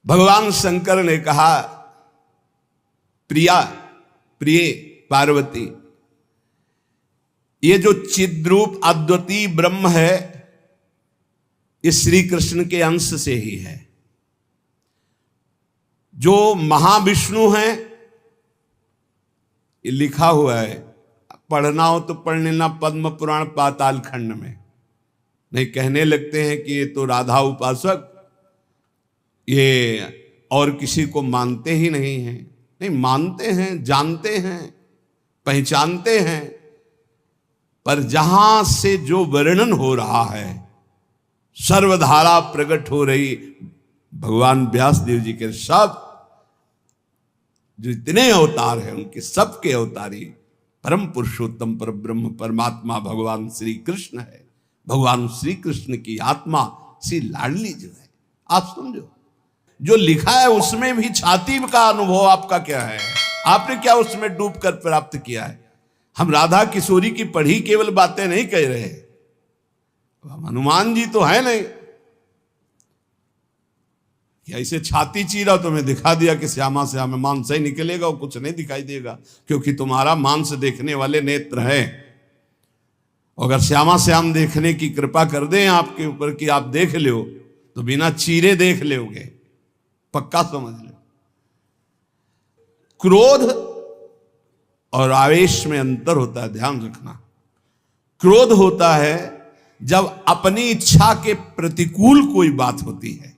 भगवान शंकर ने कहा, प्रिया, प्रिय पार्वती, ये जो चिद्रूप अद्वितीय ब्रह्म है ये श्री कृष्ण के अंश से ही है। जो महाविष्णु हैं, ये लिखा हुआ है, पढ़ना हो तो पढ़ लेना पद्म पुराण पाताल खंड में। नहीं कहने लगते हैं कि ये तो राधा उपासक, ये और किसी को मानते ही नहीं हैं। नहीं, मानते हैं, जानते हैं, पहचानते हैं, पर जहां से जो वर्णन हो रहा है, सर्वधारा प्रकट हो रही भगवान व्यास देव जी के सब जो इतने अवतार हैं उनके सबके अवतारी परम पुरुषोत्तम पर ब्रह्म परमात्मा भगवान श्री कृष्ण है। भगवान श्री कृष्ण की आत्मा श्री लाडली जो है, आप समझो, जो लिखा है उसमें भी छाती का अनुभव आपका क्या है? आपने क्या उसमें डूबकर प्राप्त किया है? हम राधा किशोरी की पढ़ी केवल बातें नहीं कह रहे, हम हनुमान जी तो है नहीं कि ऐसे छाती चीरा तो मैं दिखा दिया कि श्यामा श्याम मांस ही निकलेगा और कुछ नहीं दिखाई देगा, क्योंकि तुम्हारा मांस देखने वाले नेत्र हैं। अगर श्यामा श्याम देखने की कृपा कर दें आपके ऊपर कि आप देख लो तो बिना चीरे देख लोगे, पक्का समझ लो। क्रोध और आवेश में अंतर होता है, ध्यान रखना। क्रोध होता है जब अपनी इच्छा के प्रतिकूल कोई बात होती है,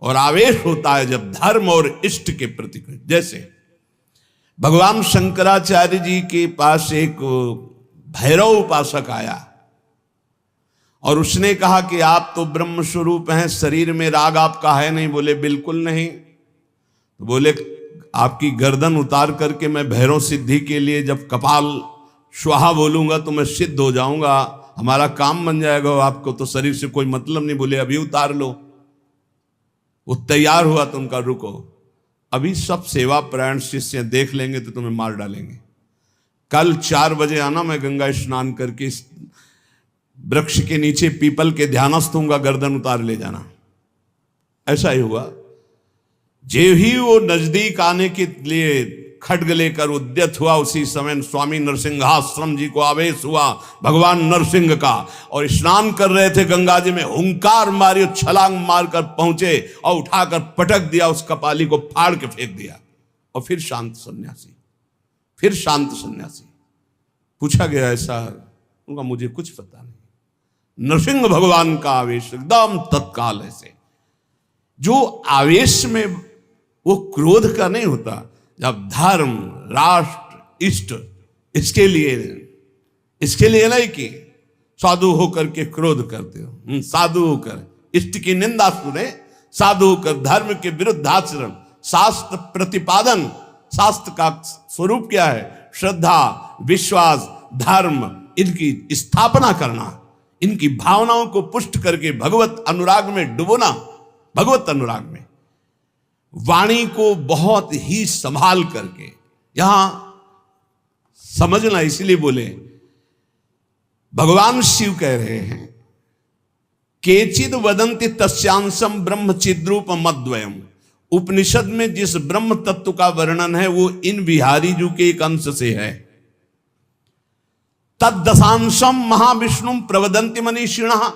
और आवेश होता है जब धर्म और इष्ट के प्रतिकूल। जैसे भगवान शंकराचार्य जी के पास एक भैरव उपासक आया और उसने कहा कि आप तो ब्रह्म स्वरूप हैं, शरीर में राग आपका है नहीं। बोले बिल्कुल नहीं। तो बोले आपकी गर्दन उतार करके मैं भैरव सिद्धि के लिए जब कपाल स्वाहा बोलूंगा तो मैं सिद्ध हो जाऊंगा, हमारा काम बन जाएगा, आपको तो शरीर से कोई मतलब नहीं। बोले अभी उतार लो। वो तैयार हुआ तो उनका रुको, अभी सब सेवा परायण शिष्य देख लेंगे तो तुम्हें मार डालेंगे। कल 4 बजे आना, मैं गंगा स्नान करके वृक्ष के नीचे पीपल के ध्यानस्थ हूंगा, गर्दन उतार ले जाना। ऐसा ही हुआ। जे ही वो नजदीक आने के लिए खड्ग लेकर उद्यत हुआ, उसी समय स्वामी नरसिंहाश्रम जी को आवेश हुआ भगवान नरसिंह का, और स्नान कर रहे थे गंगा जी में, हुंकार मारी, छलांग मारकर पहुंचे और उठाकर पटक दिया, उस कपाली को फाड़ के फेंक दिया। और फिर शांत सन्यासी, फिर शांत सन्यासी। पूछा गया ऐसा, उनका मुझे कुछ पता नहीं। नरसिंह भगवान का आवेश एकदम तत्काल ऐसे, जो आवेश में वो क्रोध का नहीं होता। जब धर्म, राष्ट्र, इष्ट, इसके लिए नहीं कि साधु होकर के क्रोध करते हो, साधु होकर इष्ट की निंदा सुने, साधु होकर धर्म के विरुद्ध आचरण, शास्त्र प्रतिपादन। शास्त्र का स्वरूप क्या है? श्रद्धा, विश्वास, धर्म, इनकी स्थापना करना, इनकी भावनाओं को पुष्ट करके भगवत अनुराग में डुबोना। भगवत अनुराग में वाणी को बहुत ही संभाल करके, यहां समझना, इसलिए बोले भगवान शिव कह रहे हैं, केचिद वदंति तस्यांशम ब्रह्म चिद्रूप मद्वयम। उपनिषद में जिस ब्रह्म तत्व का वर्णन है वो इन बिहारी जी के एक अंश से है। तद्दशांशम महाविष्णु प्रवदंति मनीषिणः।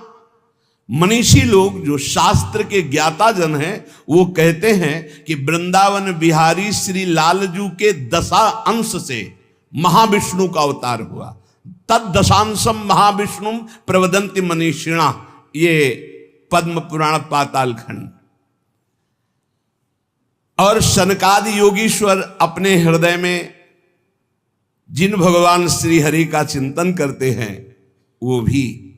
मनीषी लोग जो शास्त्र के ज्ञाता जन हैं वो कहते हैं कि वृंदावन बिहारी श्री लालजू के 10 अंश से महाविष्णु का अवतार हुआ। तद्दशांशम महाविष्णु प्रवदंति मनीषिणा, ये पद्म पुराण पाताल खंड। और सनकादि योगीश्वर अपने हृदय में जिन भगवान श्री हरि का चिंतन करते हैं वो भी,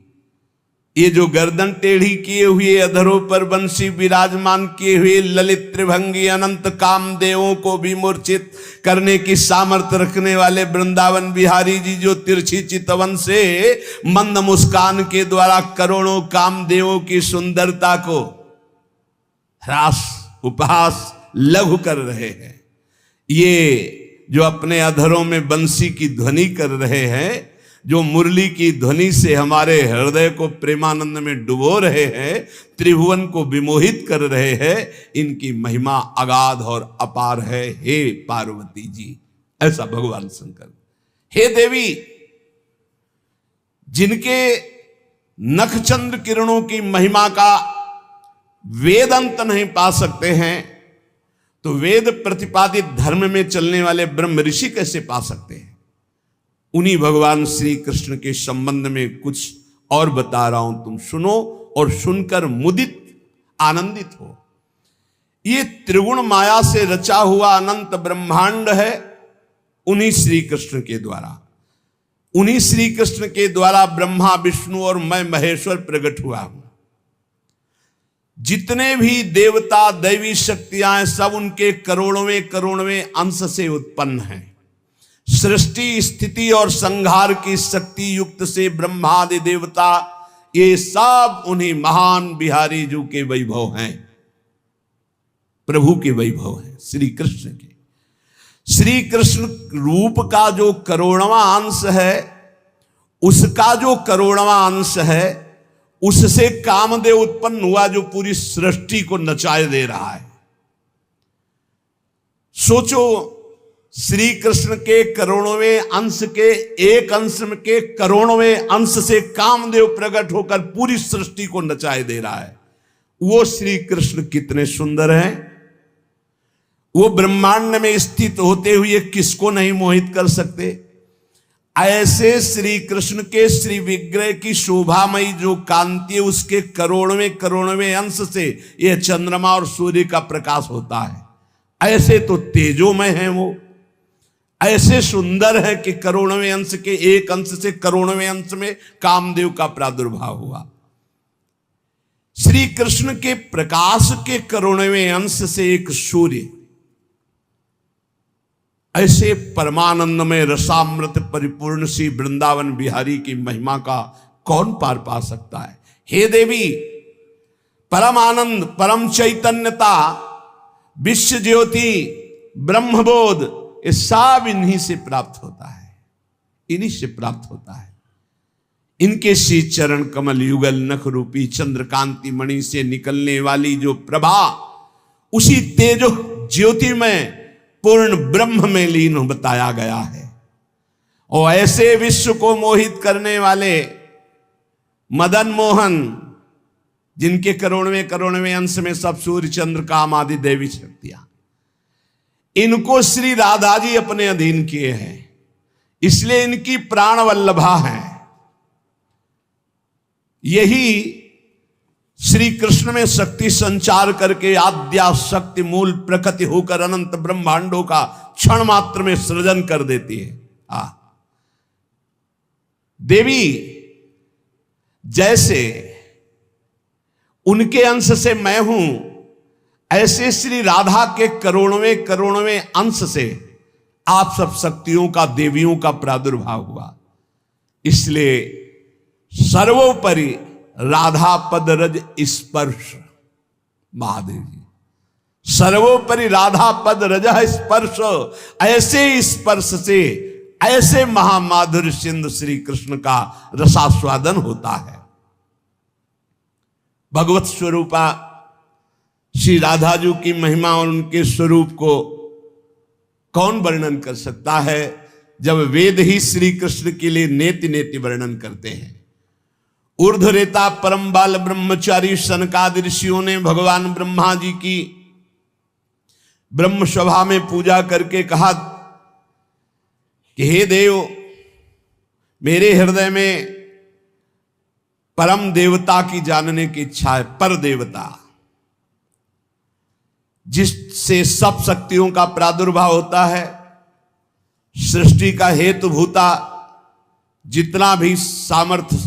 ये जो गर्दन टेढ़ी किए हुए अधरों पर बंसी विराजमान किए हुए ललित त्रिभंगी अनंत कामदेवों को भी मूर्छित करने की सामर्थ्य रखने वाले वृंदावन बिहारी जी, जो तिरछी चितवन से मंद मुस्कान के द्वारा करोड़ों कामदेवों की सुंदरता को ह्रास, उपहास, लघु कर रहे हैं, ये जो अपने अधरों में बंसी की ध्वनि कर रहे हैं, जो मुरली की ध्वनि से हमारे हृदय को प्रेमानंद में डुबो रहे हैं, त्रिभुवन को विमोहित कर रहे हैं, इनकी महिमा अगाध और अपार है। हे पार्वती जी, ऐसा भगवान शंकर। हे देवी, जिनके नखचंद्र किरणों की महिमा का वेद अंत नहीं पा सकते हैं, तो वेद प्रतिपादित धर्म में चलने वाले ब्रह्म ऋषि कैसे पा सकते हैं? उन्हीं भगवान श्री कृष्ण के संबंध में कुछ और बता रहा हूं, तुम सुनो और सुनकर मुदित आनंदित हो। ये त्रिगुण माया से रचा हुआ अनंत ब्रह्मांड है, उन्हीं श्री कृष्ण के द्वारा, उन्हीं श्री कृष्ण के द्वारा ब्रह्मा विष्णु और मैं महेश्वर प्रकट हुआ हूं। जितने भी देवता दैवी शक्तियां सब उनके करोड़वें करोड़वें अंश से उत्पन्न हैं। सृष्टि स्थिति और संहार की शक्ति युक्त से ब्रह्मादि देवता, ये सब उन्हीं महान बिहारी जी के वैभव हैं, प्रभु के वैभव हैं, श्री कृष्ण के। श्री कृष्ण रूप का जो करोड़वां अंश है, उसका जो करोड़वां अंश है, उससे कामदेव उत्पन्न हुआ जो पूरी सृष्टि को नचाए दे रहा है। सोचो, श्री कृष्ण के करोड़वें अंश के एक अंश के करोड़वें अंश से कामदेव प्रकट होकर पूरी सृष्टि को नचाए दे रहा है। वो श्री कृष्ण कितने सुंदर हैं। वो ब्रह्मांड में स्थित होते हुए किसको नहीं मोहित कर सकते। ऐसे श्री कृष्ण के श्री विग्रह की शोभामयी जो कांति है, उसके करोड़वें करोड़वें अंश से यह चंद्रमा और सूर्य का प्रकाश होता है। ऐसे तो तेजोमय हैं वो, ऐसे सुंदर है कि करोड़वें अंश के एक अंश से करोड़वें अंश में कामदेव का प्रादुर्भाव हुआ। श्री कृष्ण के प्रकाश के करोड़वें अंश से एक सूर्य, ऐसे परमानंद में रसामृत परिपूर्ण श्री वृंदावन बिहारी की महिमा का कौन पार पा सकता है। हे देवी, परम आनंद, परम चैतन्यता, विश्व ज्योति, ब्रह्मबोध, ये सब इन्हीं से प्राप्त होता है, इन्हीं से प्राप्त होता है। इनके श्री चरण कमल युगल नख रूपी चंद्रकांति मणि से निकलने वाली जो प्रभा, उसी तेजो ज्योति में पूर्ण ब्रह्म में लीन बताया गया है। और ऐसे विश्व को मोहित करने वाले मदन मोहन, जिनके करोड़वें करोड़वें अंश में सब सूर्य चंद्र काम आदि देवी शक्तियां, इनको श्री राधा जी अपने अधीन किए हैं, इसलिए इनकी प्राण वल्लभा है। यही श्री कृष्ण में शक्ति संचार करके आद्या शक्ति मूल प्रकृति होकर अनंत ब्रह्मांडों का क्षण मात्र में सृजन कर देती है। देवी जैसे उनके अंश से मैं हूं, ऐसे श्री राधा के करोड़वें करोड़वें अंश से आप सब शक्तियों का, देवियों का प्रादुर्भाव हुआ। इसलिए सर्वोपरि राधा पद रज स्पर्श, महादेव जी सर्वोपरि राधा पद रज स्पर्श, ऐसे स्पर्श से ऐसे महामाधुर्य सिंधु श्री कृष्ण का रसास्वादन होता है। भगवत स्वरूपा श्री राधा जी की महिमा और उनके स्वरूप को कौन वर्णन कर सकता है, जब वेद ही श्री कृष्ण के लिए नेति नेति वर्णन करते हैं। ऊर्ध्वरेता परम बाल ब्रह्मचारी सनकादि ऋषियों ने भगवान ब्रह्मा जी की ब्रह्म सभा में पूजा करके कहा कि हे देव, मेरे हृदय में परम देवता की जानने की इच्छा है। पर देवता, जिससे सब शक्तियों का प्रादुर्भाव होता है, सृष्टि का हेतु भूता जितना भी सामर्थ्य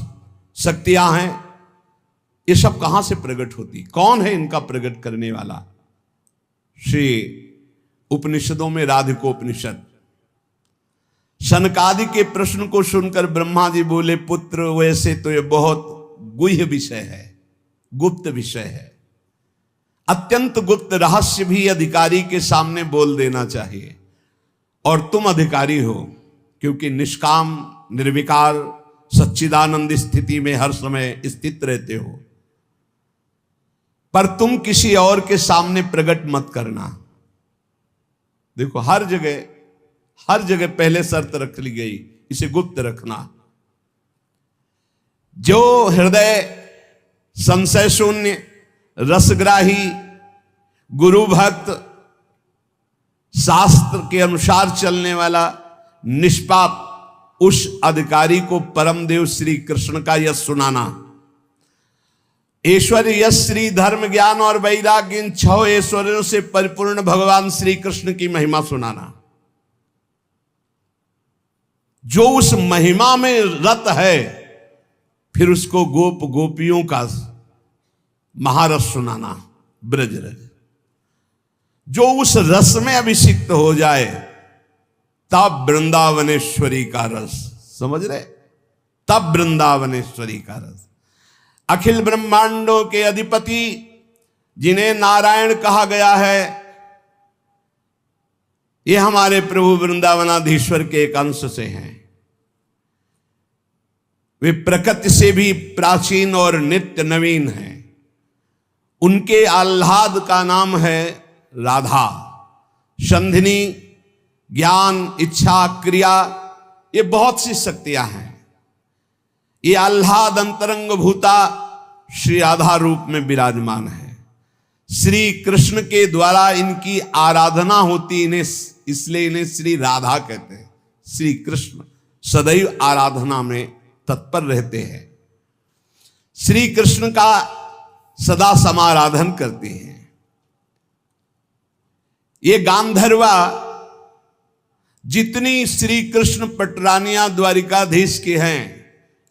शक्तियां हैं, ये सब कहां से प्रकट होती, कौन है इनका प्रकट करने वाला। श्री उपनिषदों में राधिकोपनिषद, सनकादि के प्रश्न को सुनकर ब्रह्मा जी बोले, पुत्र वैसे तो ये बहुत गुह्य विषय है, गुप्त विषय है, अत्यंत गुप्त रहस्य भी अधिकारी के सामने बोल देना चाहिए, और तुम अधिकारी हो, क्योंकि निष्काम निर्विकार सच्चिदानंद स्थिति में हर समय स्थित रहते हो, पर तुम किसी और के सामने प्रकट मत करना। देखो हर जगह पहले शर्त रख ली गई, इसे गुप्त रखना। जो हृदय संशय शून्य, रसग्राही, गुरु भक्त, शास्त्र के अनुसार चलने वाला, निष्पाप, उस अधिकारी को परम देव श्री कृष्ण का यश सुनाना। ऐश्वर्य, यश, श्री, धर्म, ज्ञान और वैराग्य, इन 6 ऐश्वर्यों से परिपूर्ण भगवान श्री कृष्ण की महिमा सुनाना। जो उस महिमा में रत है, फिर उसको गोप गोपियों का महारस सुनाना, ब्रज रज। जो उस रस में अभिषिक्त हो जाए, तब वृंदावनेश्वरी का रस, समझ रहे, तब वृंदावनेश्वरी का रस। अखिल ब्रह्मांडों के अधिपति जिन्हें नारायण कहा गया है, ये हमारे प्रभु वृंदावनाधीश्वर के एक अंश से हैं। वे प्रकृति से भी प्राचीन और नित्य नवीन हैं। उनके आह्लाद का नाम है राधा। संधिनी, ज्ञान, इच्छा, क्रिया, ये बहुत सी शक्तियां हैं। ये आह्लाद अंतरंग भूता श्री राधा रूप में विराजमान है। श्री कृष्ण के द्वारा इनकी आराधना होती, इन्हें इसलिए इन्हें श्री राधा कहते हैं। श्री कृष्ण सदैव आराधना में तत्पर रहते हैं। श्री कृष्ण का सदा समाराधन करते हैं। ये गांधर्वा जितनी श्री कृष्ण पटरानियां द्वारिकाधीश के हैं,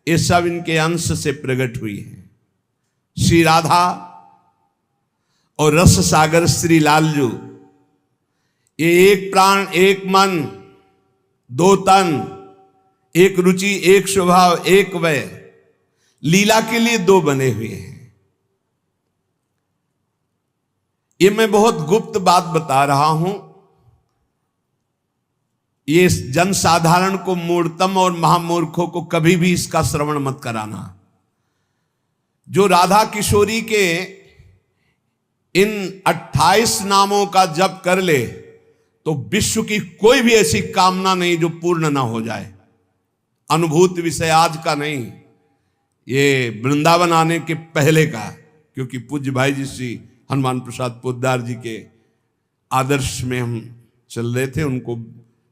ये सब इनके अंश से प्रकट हुई हैं। श्री राधा और रस सागर श्री लालजू, ये एक प्राण, एक मन, 2 तन, एक रुचि, एक स्वभाव, एक वय, लीला के लिए 2 बने हुए हैं। ये मैं बहुत गुप्त बात बता रहा हूं। ये जनसाधारण को, मूर्तम और महामूर्खों को कभी भी इसका श्रवण मत कराना। जो राधा किशोरी के इन 28 नामों का जप कर ले, तो विश्व की कोई भी ऐसी कामना नहीं जो पूर्ण ना हो जाए। अनुभूत विषय आज का नहीं, ये वृंदावन आने के पहले का, क्योंकि पूज्य भाई जी श्री हनुमान प्रसाद पोद्दार जी के आदर्श में हम चल रहे थे, उनको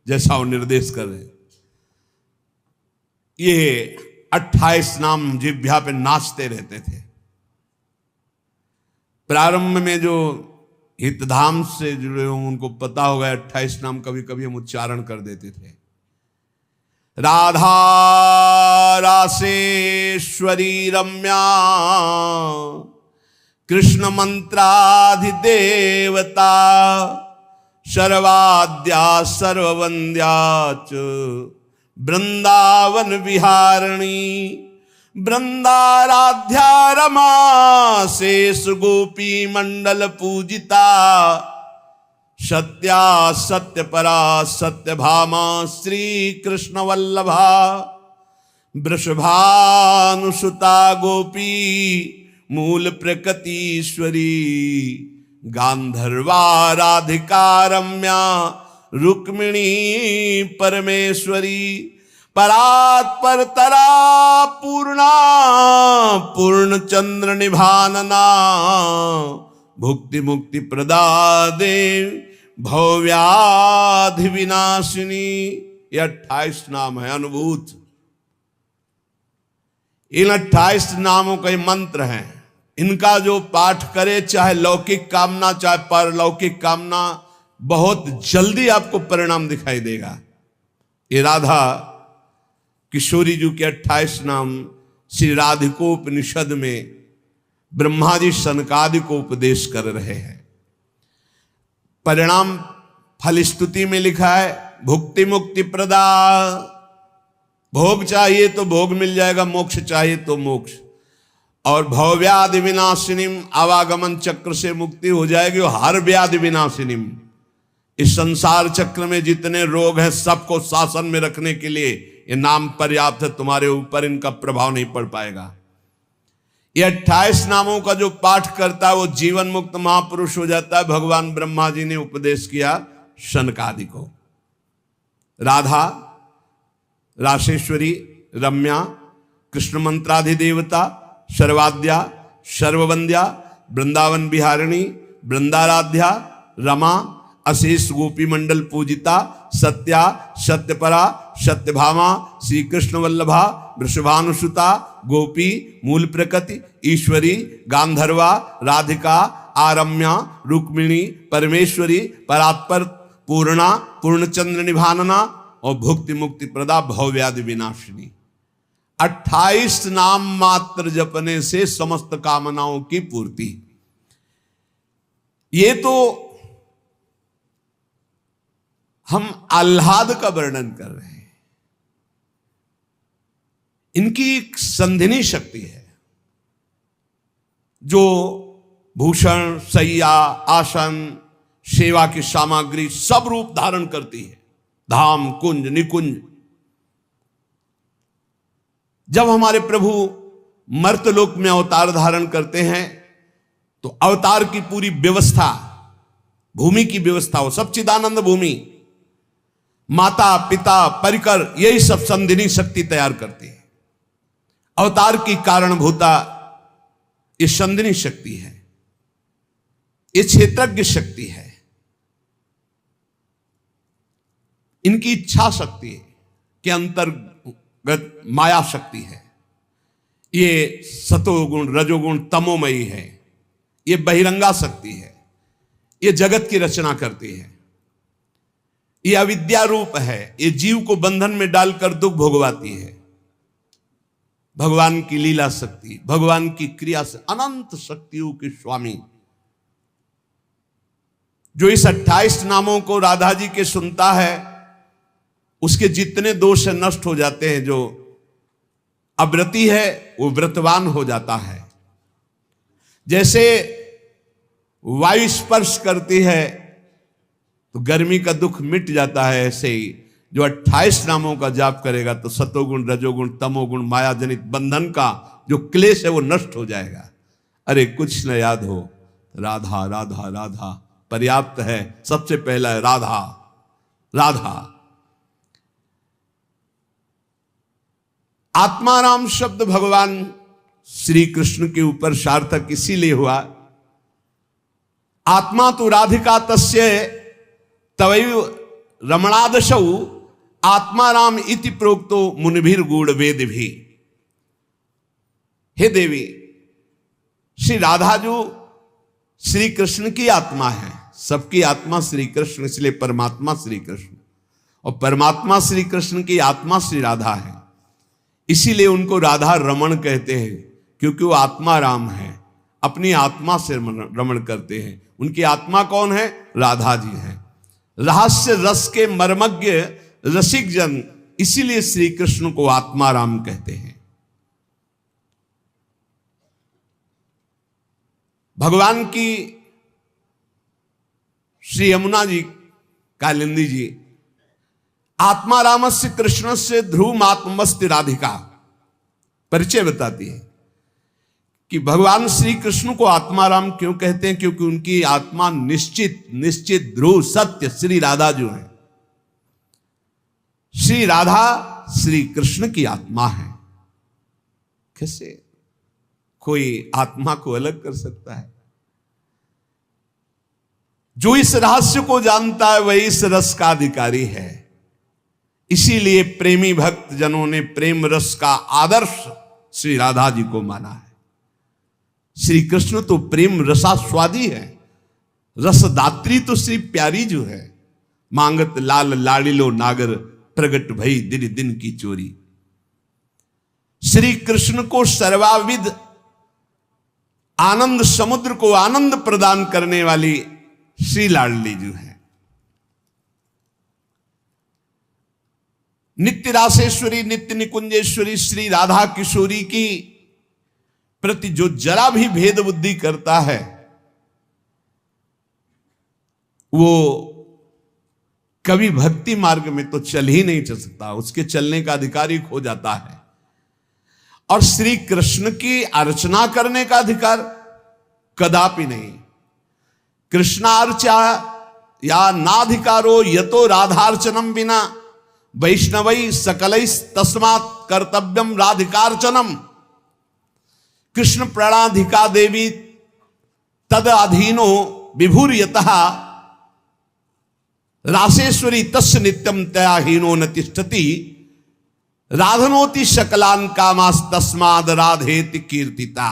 जैसा वो निर्देश कर रहे। ये 28 नाम जिह्वा पे नाचते रहते थे। प्रारंभ में जो हितधाम से जुड़े हों उनको पता होगा, 28 नाम कभी कभी हम उच्चारण कर देते थे। राधा रासेश्वरी रम्या, कृष्ण मंत्राधिदेवता, सर्वाद्या सर्ववंद्या च वृंदावन विहारिणी, वृंदाराध्या रमा शेष गोपी मंडल पूजिता, सत्या सत्यपरा सत्यभामा श्री कृष्ण वल्लभा, वृषभानुसुता गोपी मूल प्रकृतीश्वरी, गांधर्वा राधिका रम्या रुक्मिणी परमेश्वरी, परात्पर तरा पूर्णा पूर्ण चंद्र निभानना, भुक्ति मुक्ति प्रदा देव भव्याधि विनाशिनी। ये 28 नाम है अनुभूत। इन 28 नामों का मंत्र है। इनका जो पाठ करे, चाहे लौकिक कामना चाहे परलौकिक कामना, बहुत जल्दी आपको परिणाम दिखाई देगा। ये राधा किशोरी जी के 28 नाम श्री राधिकोपनिषद में ब्रह्मा जी सनकादि को उपदेश कर रहे हैं। परिणाम फलस्तुति में लिखा है, भुक्ति मुक्ति प्रदा। भोग चाहिए तो भोग मिल जाएगा, मोक्ष चाहिए तो मोक्ष। और भवव्याधि विनाशिनीम, आवागमन चक्र से मुक्ति हो जाएगी। और हर व्याधि विनाशिनीम, इस संसार चक्र में जितने रोग हैं सबको शासन में रखने के लिए ये नाम पर्याप्त है, तुम्हारे ऊपर इनका प्रभाव नहीं पड़ पाएगा। ये 28 नामों का जो पाठ करता है वो जीवन मुक्त महापुरुष हो जाता है। भगवान ब्रह्मा जी ने उपदेश किया शनकादि को। राधा, राशेश्वरी, रम्या, कृष्ण मंत्राधिदेवता, सर्वाद्या, सर्ववंद्या, वृंदावन बिहारिणी, वृंदाराध्या, रमा, अशेष गोपी मंडल पूजिता, सत्या, सत्यपरा, सत्यभामा, श्री कृष्ण वल्लभा, वृषभानुसुता, गोपी, मूल प्रकृति, ईश्वरी, गांधर्वा, राधिका, आरम्या, रुक्मिणी, परमेश्वरी, परात्पर, पूर्णा, पूर्णचंद्र निभानना और भुक्ति मुक्ति प्रदा, भवव्याधि विनाशिनी। 28 नाम मात्र जपने से समस्त कामनाओं की पूर्ति। ये तो हम आह्लाद का वर्णन कर रहे हैं। इनकी एक संधिनी शक्ति है जो भूषण, शैया, आसन, सेवा की सामग्री सब रूप धारण करती है। धाम, कुंज, निकुंज। जब हमारे प्रभु मर्तलोक में अवतार धारण करते हैं तो अवतार की पूरी व्यवस्था, भूमि की व्यवस्था, वो सच्चिदानंद भूमि, माता, पिता, परिकर, यही सब संधिनी शक्ति तैयार करती है। अवतार की कारणभूता ये संधिनी शक्ति है, ये क्षेत्रज्ञ शक्ति है, इनकी इच्छा शक्ति के अंतर्गत माया शक्ति है। ये सतोगुण, रजोगुण, तमोमयी है। ये बहिरंगा शक्ति है। ये जगत की रचना करती है। ये अविद्या रूप है। ये जीव को बंधन में डालकर दुख भोगवाती है। भगवान की लीला शक्ति, भगवान की क्रिया से अनंत शक्तियों के स्वामी, जो इस 28 नामों को राधा जी के सुनता है उसके जितने दोष नष्ट हो जाते हैं। जो अव्रती है वो व्रतवान हो जाता है। जैसे वायु स्पर्श करती है तो गर्मी का दुख मिट जाता है, ऐसे ही जो 28 नामों का जाप करेगा तो सतोगुण, रजोगुण, तमोगुण, माया जनित बंधन का जो क्लेश है वो नष्ट हो जाएगा। अरे कुछ न याद हो, राधा राधा राधा पर्याप्त है। सबसे पहला है राधा राधा। आत्माराम शब्द भगवान श्री कृष्ण के ऊपर सार्थक इसीलिए हुआ, आत्मा तो राधिका तस्य तवैव रमणादशौ आत्माराम इति प्रोक्तो मुनिभिर गूढ़ वेद भी। हे देवी, श्री राधा जो श्री कृष्ण की आत्मा है, सबकी आत्मा श्री कृष्ण, इसलिए परमात्मा श्री कृष्ण, और परमात्मा श्री कृष्ण की आत्मा श्री राधा है। इसीलिए उनको राधा रमण कहते हैं, क्योंकि वो आत्मा राम है, अपनी आत्मा से रमण करते हैं। उनकी आत्मा कौन है? राधा जी हैं। रहस्य रस के मर्मज्ञ रसिक जन, इसीलिए श्री कृष्ण को आत्मा राम कहते हैं। भगवान की श्री यमुना जी, कालिंदी जी, आत्मा रामस्य कृष्ण से ध्रुव आत्मस्ति राधिका परिचय बताती है कि भगवान श्री कृष्ण को आत्मा राम क्यों कहते हैं? क्योंकि उनकी आत्मा निश्चित ध्रुव सत्य श्री राधा जो है, श्री राधा श्री कृष्ण की आत्मा है। कैसे कोई आत्मा को अलग कर सकता है? जो इस रहस्य को जानता है वही इस रस का अधिकारी है। इसीलिए प्रेमी भक्त जनों ने प्रेम रस का आदर्श श्री राधा जी को माना है। श्री कृष्ण तो प्रेम रसास्वादी है, रसदात्री तो श्री प्यारी जो है। मांगत लाल लाड़िलो नागर, प्रगट भई दिन दिन की चोरी। श्री कृष्ण को सर्वाविद आनंद समुद्र को आनंद प्रदान करने वाली श्री लाडली जो है। नित्य रासेश्वरी, नित्य निकुंजेश्वरी श्री राधा किशोरी की प्रति जो जरा भी भेद बुद्धि करता है वो कभी भक्ति मार्ग में तो चल ही नहीं चल सकता, उसके चलने का अधिकार ही खो जाता है। और श्री कृष्ण की अर्चना करने का अधिकार कदापि नहीं। कृष्णार्चा या नाधिकारो यतो राधार्चनम बिना वैष्णवई सकलई तस्मात् कर्तव्यम राधिकारचनम। कृष्ण प्रणाधिका देवी तद अधीनो विभूर्यतः रासेश्वरी तस्य नित्यम तया हीनो न तिष्ठति राधनोति शकलान कामास तस्माद राधेति कीर्तिता।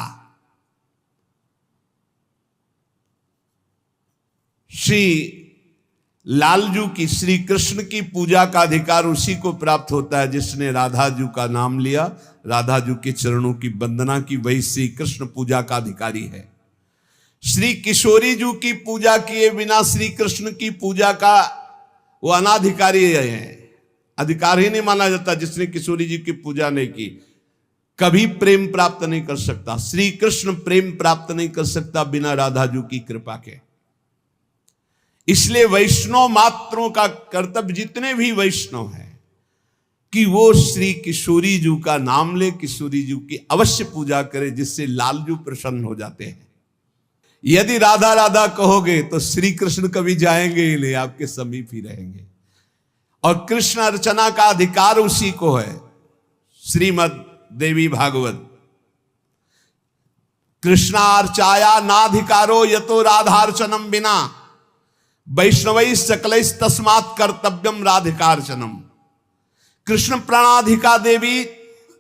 श्री लालजू की, श्री कृष्ण की पूजा का अधिकार उसी को प्राप्त होता है जिसने राधा जू का नाम लिया, राधा जू के चरणों की वंदना की, वही श्री कृष्ण पूजा का अधिकारी है। श्री किशोरी जू की पूजा किए बिना श्री कृष्ण की पूजा का वो अनाधिकारी है, अधिकार ही नहीं माना जाता। जिसने किशोरी जी की पूजा नहीं की कभी प्रेम प्राप्त नहीं कर सकता। श्री कृष्ण प्रेम प्राप्त नहीं कर सकता बिना राधा जू की कृपा के। इसलिए वैष्णव मात्रों का कर्तव्य, जितने भी वैष्णव हैं, कि वो श्री किशोरी जू का नाम ले, किशोरी जू की अवश्य पूजा करे, जिससे लालजू प्रसन्न हो जाते हैं। यदि राधा राधा कहोगे तो श्री कृष्ण कभी जाएंगे ही नहीं, आपके समीप ही रहेंगे। और कृष्ण अर्चना का अधिकार उसी को है। श्रीमद देवी भागवत, कृष्णार्चाया नाधिकारो यतो राधार्चनम बिना वैष्णवई सकलैस तस्मात् कर्तव्यम राधिकारचनम। कृष्ण प्रणाधिका देवी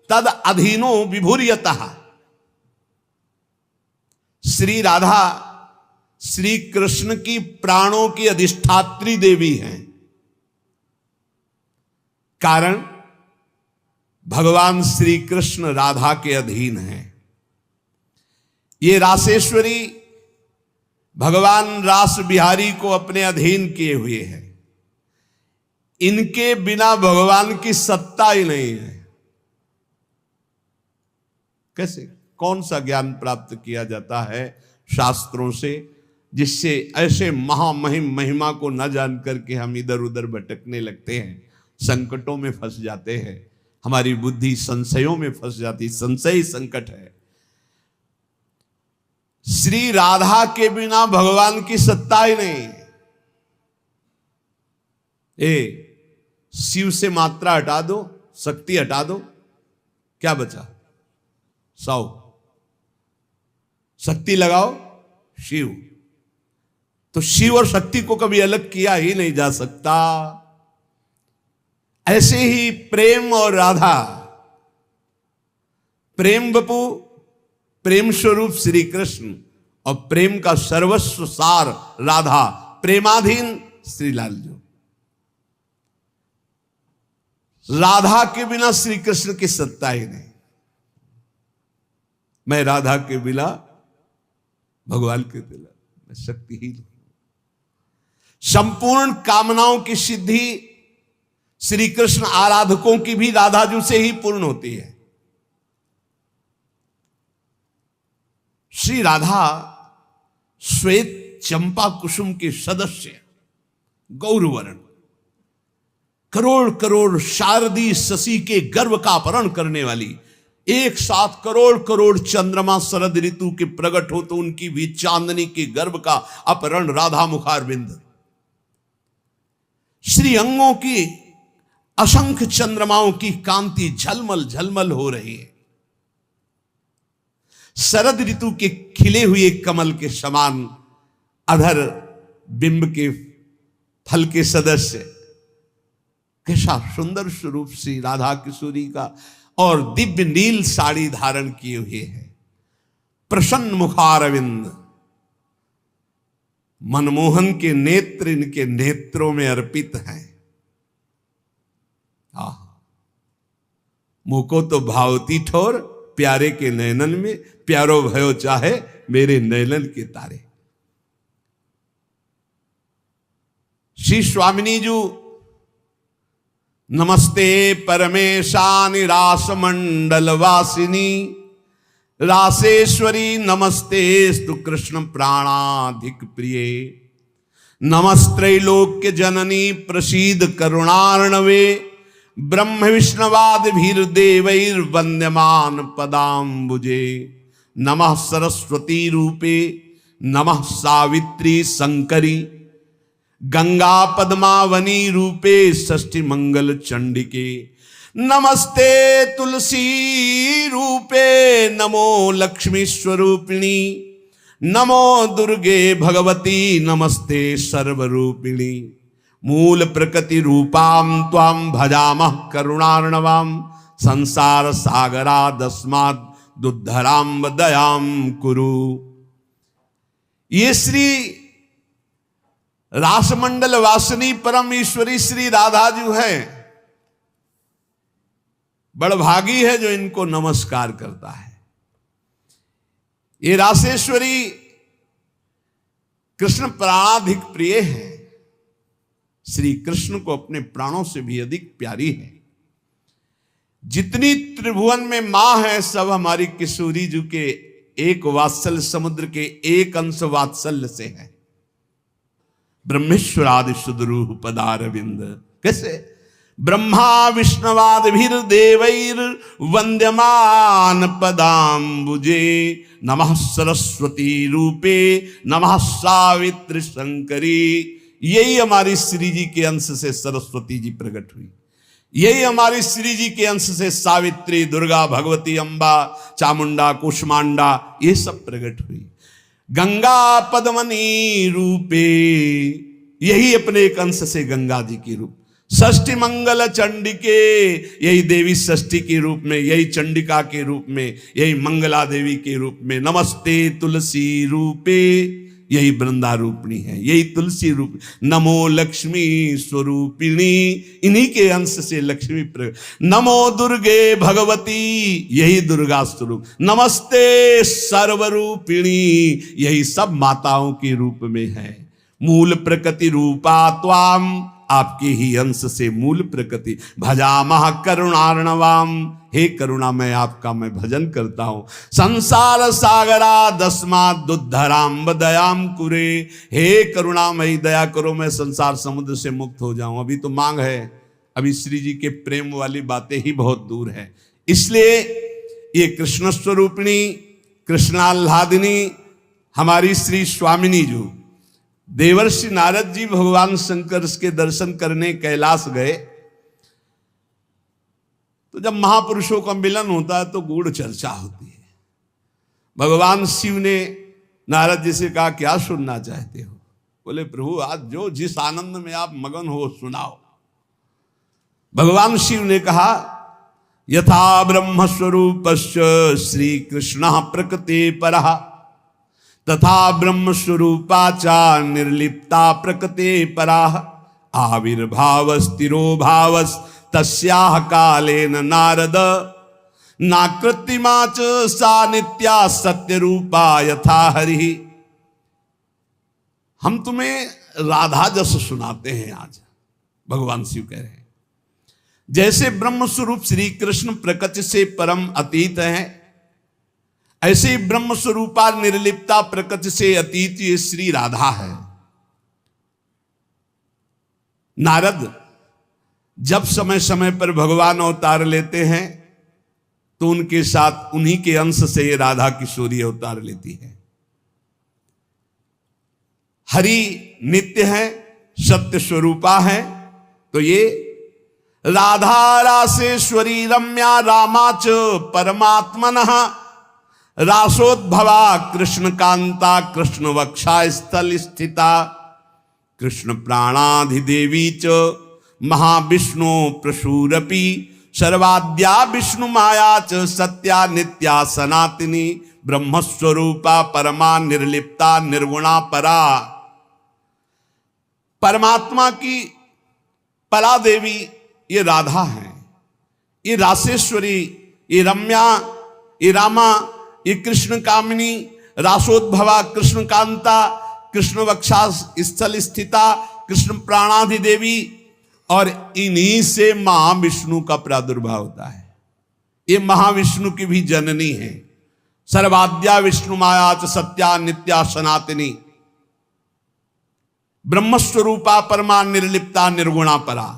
तद अधीनो विभूर्यतः। श्री राधा श्री कृष्ण की प्राणों की अधिष्ठात्री देवी हैं। कारण भगवान श्री कृष्ण राधा के अधीन हैं। ये रासेश्वरी भगवान रास बिहारी को अपने अधीन किए हुए हैं। इनके बिना भगवान की सत्ता ही नहीं है। कैसे, कौन सा ज्ञान प्राप्त किया जाता है शास्त्रों से, जिससे ऐसे महामहिम महिमा को न जान करके हम इधर उधर भटकने लगते हैं, संकटों में फंस जाते हैं, हमारी बुद्धि संशयों में फंस जाती। संशय ही संकट है। श्री राधा के बिना भगवान की सत्ता ही नहीं। शिव से मात्रा हटा दो, शक्ति हटा दो, क्या बचा? 100। शक्ति लगाओ शिव। तो शिव और शक्ति को कभी अलग किया ही नहीं जा सकता। ऐसे ही प्रेम और राधा, प्रेम बपू, प्रेम स्वरूप श्री कृष्ण, और प्रेम का सर्वस्व सार राधा, प्रेमाधीन श्री लालजू। राधा के बिना श्री कृष्ण की सत्ता ही नहीं। मैं राधा के बिना भगवान के बिना मैं शक्तिहीन। संपूर्ण कामनाओं की सिद्धि श्री कृष्ण आराधकों की भी राधाजू से ही पूर्ण होती है। श्री राधा श्वेत चंपा कुसुम के सदस्य, गौरवर्ण, करोड़ करोड़ शारदी शशि के गर्व का अपहरण करने वाली, एक साथ करोड़ करोड़ चंद्रमा शरद ऋतु के प्रकट हो तो उनकी भी चांदनी के गर्भ का अपहरण राधा मुखारविंद। श्री अंगों की असंख्य चंद्रमाओं की कांति झलमल झलमल हो रही है। शरद ऋतु के खिले हुए कमल के समान अधर बिंब के फल के सदस्य, कैसा सुंदर स्वरूप श्री राधा किशोरी का। और दिव्य नील साड़ी धारण किए हुए हैं, प्रसन्न मुखारविंद, मनमोहन के नेत्र इनके नेत्रों में अर्पित हैं। मुको तो भावती ठोर प्यारे के नयनन में, प्यारो भयो चाहे मेरे नयनन के तारे। श्री स्वामिनी जू, नमस्ते परमेशानि रास मंडल वासिनी, रासेश्वरी नमस्ते स्तु कृष्ण प्राणाधिक प्रिय। नमस्त्रैलोक्य जननी प्रसीद करुणार्णवे ब्रह्म विष्णवाद भीर देवैर वंद्यमान पदाम्बुजे। नमः सरस्वती रूपे नमः सावित्री शंकरी गंगा पद्मावनी रूपे षष्ठी मंगल चंडिके। नमस्ते तुलसी रूपे नमो लक्ष्मी स्वरूपिणी नमो दुर्गे भगवती नमस्ते सर्वरूपिणी। मूल प्रकृति रूपाम त्वाम भजामः करुणार्णवाम संसार सागरादस्माद् दुद्धराम दयाम कुरु। ये श्री रासमंडल वासिनी परम ईश्वरी श्री राधा जी है, बड़भागी है जो इनको नमस्कार करता है। ये रासेश्वरी कृष्ण प्राणाधिक प्रिय है, श्री कृष्ण को अपने प्राणों से भी अधिक प्यारी है। जितनी त्रिभुवन में मां है सब हमारी किशोरी जी के एक वात्सल्य समुद्र के एक अंश वात्सल्य से है। ब्रह्मेश्वरादि सुदरूह पदारविंद। कैसे? ब्रह्मा विष्णवाद भीर देवैर वंद्यमान पदाम्बुजे। नमः सरस्वती रूपे नमः सावित्री शंकरी। यही हमारी श्री जी के अंश से सरस्वती जी प्रकट हुई, यही हमारी श्री जी के अंश से सावित्री, दुर्गा, भगवती, अंबा, चामुंडा, कुष्मांडा ये सब प्रकट हुई। गंगा पद्मनी रूपे, यही अपने एक अंश से गंगा जी की रूप। षष्ठी मंगल चंडिके, यही देवी षष्ठी के रूप में, यही चंडिका के रूप में, यही मंगला देवी के रूप में। नमस्ते तुलसी रूपे, यही वृंदा रूपिणी है, यही तुलसी रूप। नमो लक्ष्मी स्वरूपिणी, इन्हीं के अंश से लक्ष्मी प्रकट। नमो दुर्गे भगवती, यही दुर्गा स्वरूप। नमस्ते सर्वरूपिणी, यही सब माताओं के रूप में है। मूल प्रकृति रूपा त्वाम, आपके ही अंश से मूल प्रकृति। भजामः करुणार्णवाम, हे करुणामय आपका मैं भजन करता हूं। संसार सागरा दस्मात् दुद्धराम दयाम कुरे, हे करुणामयी दया करो मैं संसार समुद्र से मुक्त हो जाऊं। अभी तो मांग है, अभी श्री जी के प्रेम वाली बातें ही बहुत दूर है। इसलिए ये कृष्ण स्वरूपिणी कृष्णाल्हादिनी हमारी श्री स्वामिनी जो देवर्षि नारद जी भगवान शंकर के दर्शन करने कैलाश गए, तो जब महापुरुषों का मिलन होता है तो गूढ़ चर्चा होती है। भगवान शिव ने नारद जी से कहा क्या सुनना चाहते हो? बोले प्रभु आज जो जिस आनंद में आप मगन हो सुनाओ। भगवान शिव ने कहा यथा ब्रह्म स्वरूपस्य श्री कृष्ण प्रकृति परः तथा ब्रह्म स्वरूपा चा निर्लिप्ता प्रकृते पराः आविर्भाव स्थिरो भावस तस्याह कालेन नारद नाकृत्रिमा च सा नित्या सत्य रूपा यथा हरि। हम तुम्हें राधा जस सुनाते हैं आज। भगवान शिव कह रहे हैं जैसे ब्रह्म स्वरूप श्री कृष्ण प्रकृति से परम अतीत है, ऐसे ही ब्रह्म स्वरूपा निर्लिप्ता प्रकृति से अतीत ये श्री राधा है। नारद जब समय समय पर भगवान अवतार लेते हैं तो उनके साथ उन्हीं के अंश से ये राधा किशोरी अवतार लेती है। हरि नित्य है, सत्य स्वरूपा है, तो ये राधा रासेश्वरी रम्या रामाच परमात्मनः रासोद्भवा कृष्ण कांता कृष्ण वक्षा स्थल स्थिता कृष्ण प्राणाधिदेवी च महाविष्णु प्रसूरपि सर्वाद्या विष्णु माया च सत्या नित्या सनातनी ब्रह्मस्वरूपा परमा निर्लिप्ता निर्गुणा परा। परमात्मा की परा देवी ये राधा है, ये रासेश्वरी, ये रम्या, ये रामा, ये कृष्ण कामिनी, रासोद्भवा कृष्ण कांता कृष्ण वक्षा स्थल स्थिता कृष्ण प्राणाधिदेवी, और इन्हीं से महाविष्णु का प्रादुर्भाव होता है। ये महाविष्णु की भी जननी है। सर्वाद्या विष्णु माया च सत्या नित्या सनातनी। ब्रह्मस्वरूपा परमा निर्लिप्ता निर्गुणा परा।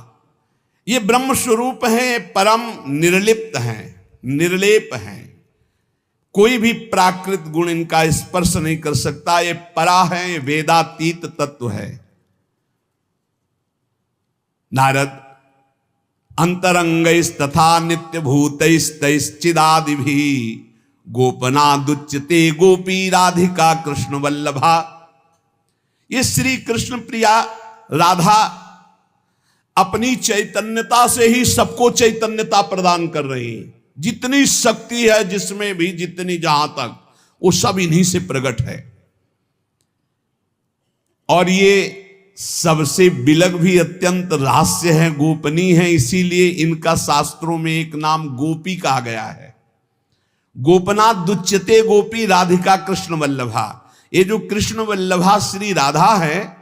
ये ब्रह्म स्वरूप है, परम निर्लिप्त हैं, निर्लेप हैं, कोई भी प्राकृत गुण इनका स्पर्श नहीं कर सकता। ये परा है, ये वेदातीत तत्व है। नारद अंतरंगैस्तथा नित्य भूतैस्तैश्चिदादि भी गोपनादुच्यते गोपी राधिका कृष्ण वल्लभा। ये श्री कृष्ण प्रिया राधा अपनी चैतन्यता से ही सबको चैतन्यता प्रदान कर रही है। जितनी शक्ति है जिसमें भी, जितनी जहां तक, वो सब इन्हीं से प्रकट है। और ये सबसे बिलग भी अत्यंत रहस्य है, गोपनीय है। इसीलिए इनका शास्त्रों में एक नाम गोपी कहा गया है। गोपनाथ दुच्यते गोपी राधिका कृष्ण वल्लभा। ये जो कृष्ण वल्लभा श्री राधा है,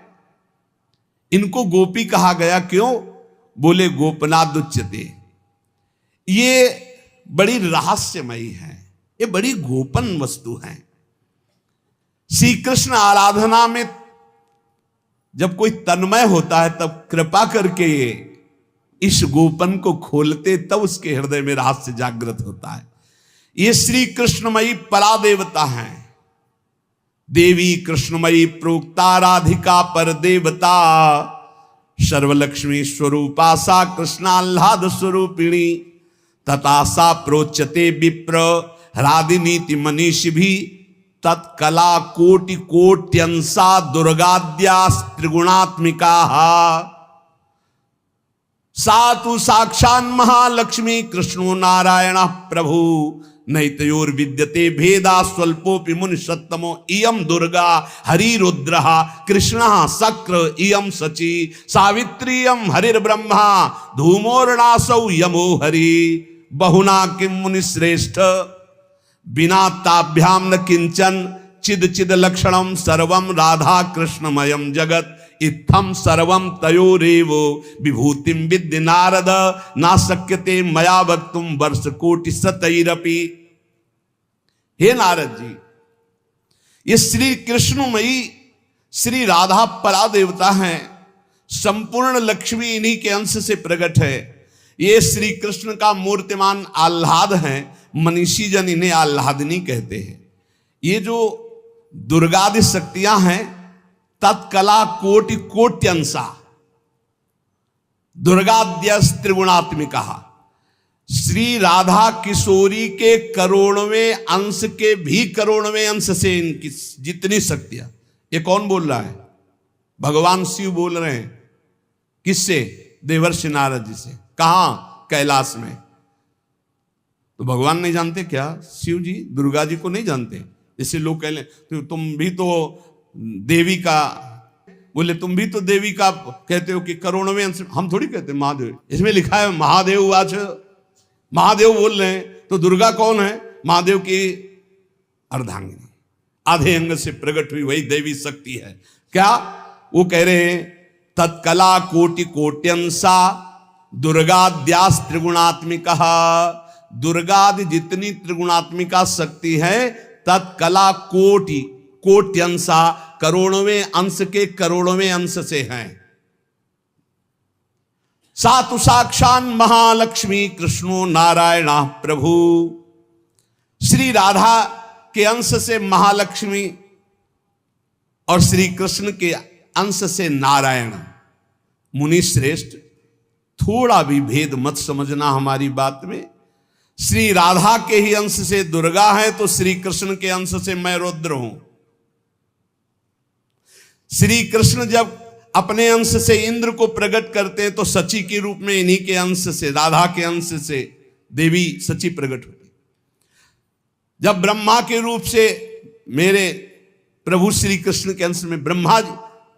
इनको गोपी कहा गया। क्यों? बोले गोपनाथ दुच्यते, ये बड़ी रहस्यमयी है, ये बड़ी गोपन वस्तु है। श्री कृष्ण आराधना में जब कोई तन्मय होता है, तब कृपा करके ये इस गोपन को खोलते, तब उसके हृदय में रहस्य जागृत होता है। ये श्री कृष्णमयी परा देवता है। देवी कृष्णमयी प्रोक्ता राधिका पर देवता, सर्वलक्ष्मी स्वरूपा सा कृष्णाह्लाद स्वरूपिणी, तथा सा प्रोच्यते विप्र ह्रादिनीति मनीषि भी, तत्कला कोटि कोट्यंसा दुर्गाद्या त्रिगुणात्मिका। सातु साक्षान् महालक्ष्मी कृष्णो नारायण प्रभु, नैतयोर विद्यते भेदा स्वल्पोपि मुनि सत्तमो। इयं दुर्गा हरिरुद्रः कृष्णः शक्र इयं शची, सावित्री इयं हरिर्ब्रह्मा धूमोर्णासौ यमो हरि। बहुना किं मुनि श्रेष्ठ बिना ताभ्याम न किंचन, चिद चिद लक्षणम सर्वम राधा कृष्णमयम जगत, इत्थम सर्वम तयोरेवो विभूतिम विद्य नारद, ना शक्यते मया वक्तुम वर्ष कोटि शतैरपि। हे नारद जी, ये श्री कृष्णमयी श्री राधा परा देवता हैं। संपूर्ण लक्ष्मी इन्हीं के अंश से प्रकट है। ये श्री कृष्ण का मूर्तिमान आह्लाद है। मनीषी जन इन्हें आह्लादिनी कहते हैं। ये जो दुर्गादि शक्तियां हैं, तत्कला कोटि कोट्यंसा, दुर्गाद्यस त्रिगुणात्मिका। श्री राधा किशोरी के करोड़वें अंश के भी करोड़वें अंश से इनकी जितनी शक्तियां। ये कौन बोल रहा है? भगवान शिव बोल रहे हैं। किससे? देवर्षि नारद जी से। कहां? कैलाश में। तो भगवान नहीं जानते क्या? शिव जी दुर्गा जी को नहीं जानते? जैसे लोग कह लें तो तुम भी तो देवी का, बोले तुम भी तो देवी का कहते हो कि करोड़वें अंश। हम थोड़ी कहते महादेव, इसमें लिखा है महादेव वाच। महादेव बोल रहे हैं तो दुर्गा कौन है? महादेव की अर्धांगिनी, आधे अंग से प्रकट हुई वही देवी शक्ति है। क्या वो कह रहे हैं? तत्कला कोटि कोट्यंसा दुर्गाद्यास त्रिगुणात्मिका। दुर्गादि जितनी त्रिगुणात्मिका शक्ति है, तत्कला कोटि कोट्यंसा, करोड़वें अंश के करोड़वें अंश से हैं। सातु साक्षान महालक्ष्मी कृष्णो नारायण प्रभु। श्री राधा के अंश से महालक्ष्मी और श्री कृष्ण के अंश से नारायण। मुनि श्रेष्ठ, थोड़ा भी भेद मत समझना हमारी बात में। श्री राधा के ही अंश से दुर्गा है, तो श्री कृष्ण के अंश से मैं रुद्र हूं। श्री कृष्ण जब अपने अंश से इंद्र को प्रकट करते हैं, तो सची के रूप में इन्हीं के अंश से, राधा के अंश से देवी सची प्रकट होती। जब ब्रह्मा के रूप से मेरे प्रभु श्री कृष्ण के अंश में ब्रह्मा जी,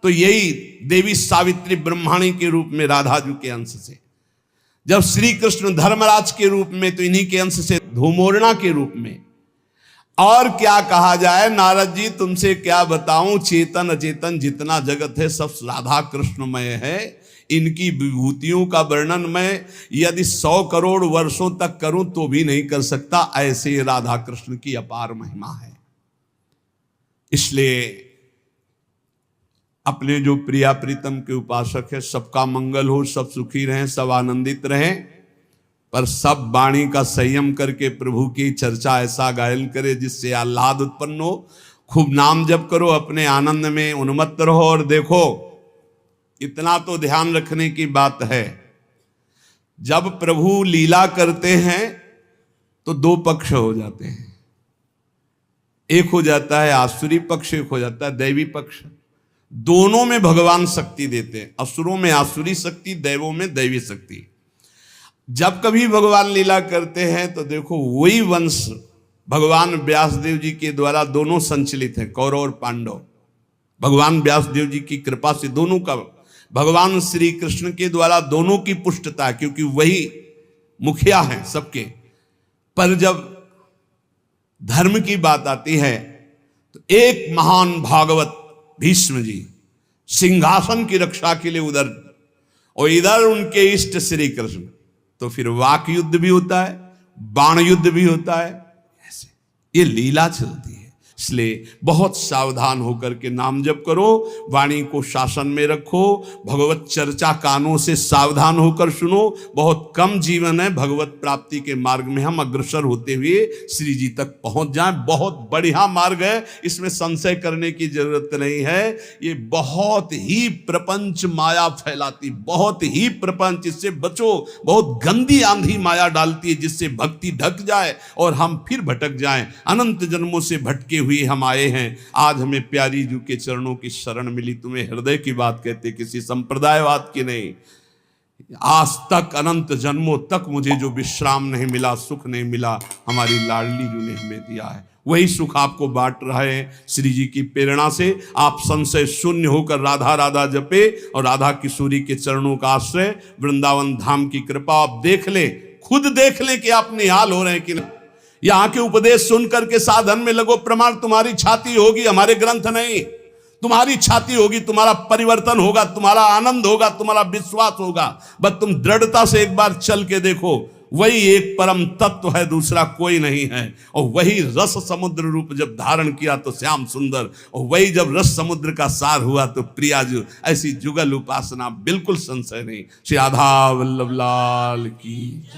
तो यही देवी सावित्री ब्रह्माणी के रूप में राधा जी के अंश से। जब श्री कृष्ण धर्मराज के रूप में, तो इन्हीं के अंश से धूमोरणा के रूप में। और क्या कहा जाए नारद जी, तुमसे क्या बताऊं, चेतन अचेतन जितना जगत है सब राधा कृष्णमय है। इनकी विभूतियों का वर्णन मैं यदि 100 करोड़ वर्षों तक करूं तो भी नहीं कर सकता। ऐसे राधा कृष्ण की अपार महिमा है। इसलिए अपने जो प्रिया प्रीतम के उपासक है, सबका मंगल हो, सब सुखी रहें, सब आनंदित रहें, पर सब वाणी का संयम करके प्रभु की चर्चा ऐसा गायन करे जिससे आह्लाद उत्पन्न हो। खूब नाम जप करो, अपने आनंद में उन्मत्त रहो। और देखो, इतना तो ध्यान रखने की बात है, जब प्रभु लीला करते हैं तो दो पक्ष हो जाते हैं। एक हो जाता है आसुरी पक्ष, एक हो जाता है दैवी पक्ष। दोनों में भगवान शक्ति देते हैं, असुरों में आसुरी शक्ति, दैवों में दैवी शक्ति। जब कभी भगवान लीला करते हैं तो देखो, वही वंश भगवान व्यासदेव जी के द्वारा दोनों संचलित हैं, कौरव और पांडव। भगवान व्यासदेव जी की कृपा से दोनों का, भगवान श्री कृष्ण के द्वारा दोनों की पुष्टता, क्योंकि वही मुखिया हैं सबके। पर जब धर्म की बात आती है तो एक महान भागवत भीष्म जी सिंहासन की रक्षा के लिए उधर, और इधर उनके इष्ट श्री कृष्ण। तो फिर वाक युद्ध भी होता है, बाण युद्ध भी होता है, ऐसे ये लीला चलती है। इसलिए बहुत सावधान होकर के नाम जप करो, वाणी को शासन में रखो, भगवत चर्चा कानों से सावधान होकर सुनो। बहुत कम जीवन है, भगवत प्राप्ति के मार्ग में हम अग्रसर होते हुए श्री जी तक पहुंच जाएं। बहुत बढ़िया मार्ग है, इसमें संशय करने की जरूरत नहीं है। ये बहुत ही प्रपंच माया फैलाती, बहुत ही प्रपंच, इससे बचो। बहुत गंदी आंधी माया डालती है, जिससे भक्ति ढक जाए और हम फिर भटक जाएं। अनंत जन्मों से भटके हुए हम आए हैं, आज हमें प्यारी जू के चरणों की शरण मिली। तुम्हें हृदय की बात कहते, किसी संप्रदायवाद की नहीं। आज तक अनंत जन्मों तक मुझे जो विश्राम नहीं मिला, सुख नहीं मिला, हमारी लाडली जू ने हमें दिया है। वही सुख आपको बांट रहे हैं श्री जी की प्रेरणा से। आप संशय शून्य होकर राधा राधा जपे और राधा किशोरी के चरणों का आश्रय, वृंदावन धाम की कृपा आप देख लें, खुद देख लें कि आप निहाल हो रहे हैं कि नहीं। यहां के उपदेश सुन करके साधन में लगो, प्रमाण तुम्हारी छाती होगी, हमारे ग्रंथ नहीं। तुम्हारी छाती होगी, तुम्हारा परिवर्तन होगा, तुम्हारा आनंद होगा, तुम्हारा विश्वास होगा। बस तुम दृढ़ता से एक बार चल के देखो, वही एक परम तत्व है, दूसरा कोई नहीं है। और वही रस समुद्र रूप जब धारण किया तो श्याम सुंदर, और वही जब रस समुद्र का सार हुआ तो प्रियाजू। ऐसी जुगल उपासना, बिल्कुल संशय नहीं। श्री राधा वल्लभ लाल की।